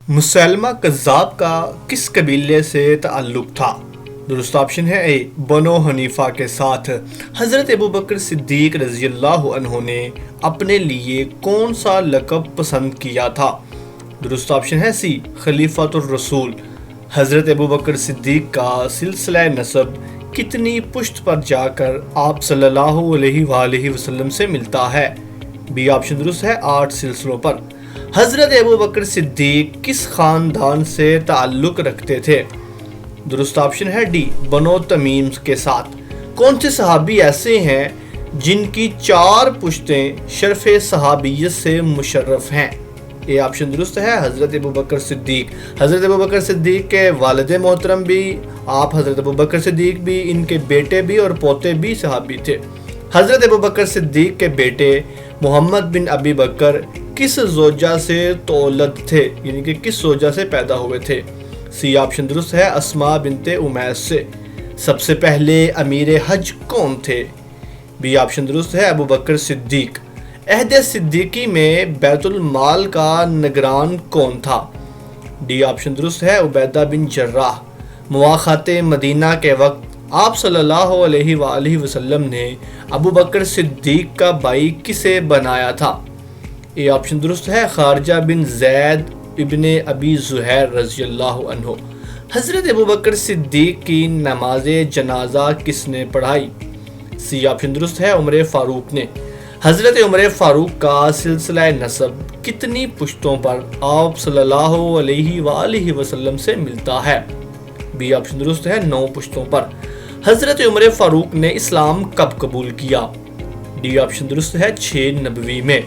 مسلمہ کذاب کا کس قبیلے سے تعلق تھا؟ درست آپشن ہے اے بنو حنیفہ کے ساتھ۔ حضرت ابوبکر صدیق رضی اللہ عنہ نے اپنے لیے کون سا لقب پسند کیا تھا؟ درست آپشن ہے سی خلیفۃ الرسول۔ حضرت ابوبکر صدیق کا سلسلہ نسب کتنی پشت پر جا کر آپ صلی اللہ علیہ وآلہ وسلم سے ملتا ہے؟ بی آپشن درست ہے 8 سلسلوں پر۔ حضرت ابوبکر صدیق کس خاندان سے تعلق رکھتے تھے؟ درست آپشن ہے ڈی بنو تمیم کے ساتھ۔ کون سے صحابی ایسے ہیں جن کی 4 پشتیں شرف صحابیت سے مشرف ہیں؟ یہ آپشن درست ہے حضرت ابوبکر صدیق۔ حضرت ابوبکر صدیق کے والد محترم بھی، آپ حضرت ابوبکر صدیق بھی، ان کے بیٹے بھی اور پوتے بھی صحابی تھے۔ حضرت ابوبکر صدیق کے بیٹے محمد بن ابی بکر کس زوجہ سے تولد تھے، یعنی کہ کس زوجہ سے پیدا ہوئے تھے؟ سی آپشن درست ہے اسماء بنت امیس سے۔ سب سے پہلے امیر حج کون تھے؟ بی آپشن درست ہے ابوبکر صدیق۔ عہد صدیقی میں بیت المال کا نگران کون تھا؟ ڈی آپشن درست ہے عبیدہ بن جراح۔ مواخات مدینہ کے وقت آپ صلی اللہ علیہ وآلہ وسلم نے ابوبکر صدیق کا بھائی کسے بنایا تھا؟ یہ آپشن درست ہے خارجہ بن زید ابن ابی زہیر رضی اللہ عنہ۔ حضرت ابوبکر صدیق کی نماز جنازہ کس نے پڑھائی؟ سی آپشن درست ہے عمر فاروق نے۔ حضرت عمر فاروق کا سلسلہ نسب کتنی پشتوں پر آپ صلی اللہ علیہ وآلہ وسلم سے ملتا ہے؟ بی آپشن درست ہے 9 پشتوں پر۔ حضرت عمر فاروق نے اسلام کب قبول کیا؟ ڈی آپشن درست ہے 6 نبوی میں۔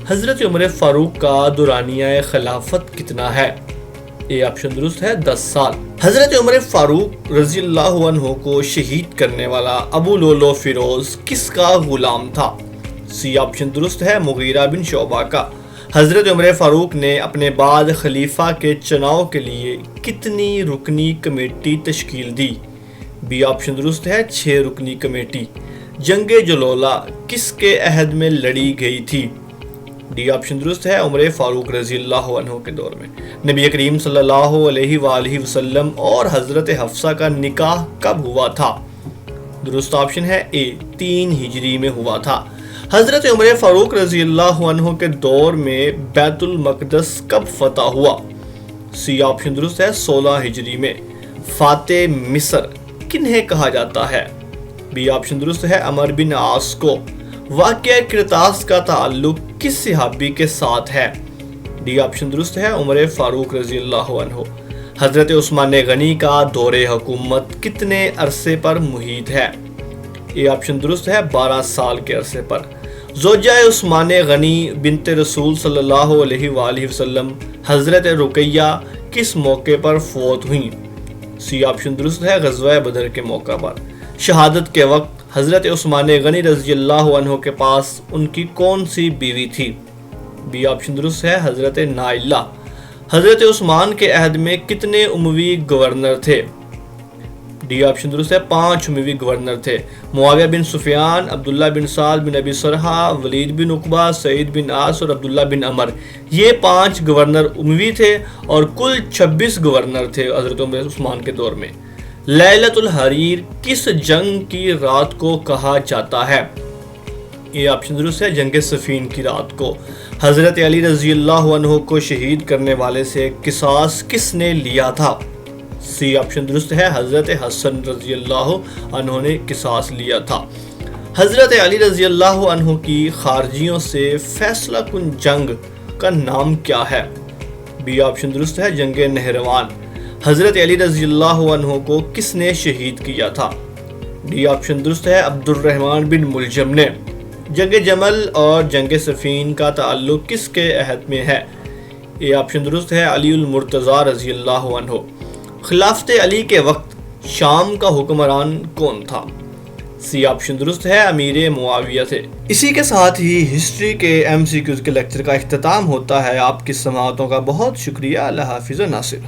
حضرت عمر فاروق کا دورانیہ خلافت کتنا ہے؟ اے آپشن درست ہے 10 سال۔ حضرت عمر فاروق رضی اللہ عنہ کو شہید کرنے والا ابو لولو فیروز کس کا غلام تھا؟ سی آپشن درست ہے مغیرہ بن شعبہ کا۔ حضرت عمر فاروق نے اپنے بعد خلیفہ کے چناؤ کے لیے کتنی رکنی کمیٹی تشکیل دی؟ بی آپشن درست ہے 6 رکنی کمیٹی۔ جنگ جلولہ کس کے عہد میں لڑی گئی تھی؟ ڈی آپشن درست ہے عمر فاروق رضی اللہ عنہ کے دور میں۔ نبی کریم صلی اللہ علیہ وآلہ وسلم اور حضرت حفصہ کا نکاح کب ہوا تھا؟ درست آپشن ہے اے 3 ہجری میں ہوا تھا۔ حضرت عمر فاروق رضی اللہ عنہ کے دور میں بیت المقدس کب فتح ہوا؟ سی آپشن درست ہے 16 ہجری میں۔ فاتح مصر کنہیں کہا جاتا ہے؟ بی آپشن درست ہے عمر بن عاص کو۔ واقعہ کرتاس کا تعلق کس صحابی کے ساتھ ہے؟ ڈی آپشن درست ہے عمر فاروق رضی اللہ عنہ۔ حضرت عثمان غنی کا دور حکومت کتنے عرصے پر محیط ہے؟ یہ آپشن درست ہے 12 سال کے عرصے پر۔ زوجہ عثمان غنی بنت رسول صلی اللہ علیہ وآلہ وسلم حضرت رقیہ کس موقع پر فوت ہوئیں؟ سی آپشن درست ہے غزوہ بدر کے موقع پر۔ شہادت کے وقت حضرت عثمان غنی رضی اللہ عنہ کے پاس ان کی کون سی بیوی تھی؟ بی آپشن درست ہے حضرت نائلہ۔ حضرت عثمان کے عہد میں کتنے اموی گورنر تھے؟ ڈی آپشن درست ہے 5 اموی گورنر تھے۔ معاویہ بن سفیان، عبداللہ بن سعد بن ابی سرحہ، ولید بن عقبہ، سعید بن عاص اور عبداللہ بن عمر، یہ 5 گورنر اموی تھے اور کل 26 گورنر تھے حضرت عثمان کے دور میں۔ لیلۃ الحریر کس جنگ کی رات کو کہا جاتا ہے؟ یہ آپشن درست ہے جنگ صفین کی رات کو۔ حضرت علی رضی اللہ عنہ کو شہید کرنے والے سے قصاص کس نے لیا تھا؟ سی آپشن درست ہے حضرت حسن رضی اللہ عنہ نے قصاص لیا تھا۔ حضرت علی رضی اللہ عنہ کی خارجیوں سے فیصلہ کن جنگ کا نام کیا ہے؟ بی آپشن درست ہے جنگ نہروان۔ حضرت علی رضی اللہ عنہ کو کس نے شہید کیا تھا؟ ڈی آپشن درست ہے عبد الرحمن بن ملجم نے۔ جنگ جمل اور جنگ صفین کا تعلق کس کے عہد میں ہے؟ یہ آپشن درست ہے علی المرتضیٰ رضی اللہ عنہ۔ خلافت علی کے وقت شام کا حکمران کون تھا؟ سی آپشن درست ہے امیر معاویہ تھے۔ اسی کے ساتھ ہی ہسٹری کے MCQs کے لیکچر کا اختتام ہوتا ہے۔ آپ کی سماعتوں کا بہت شکریہ۔ اللہ حافظ و ناصر۔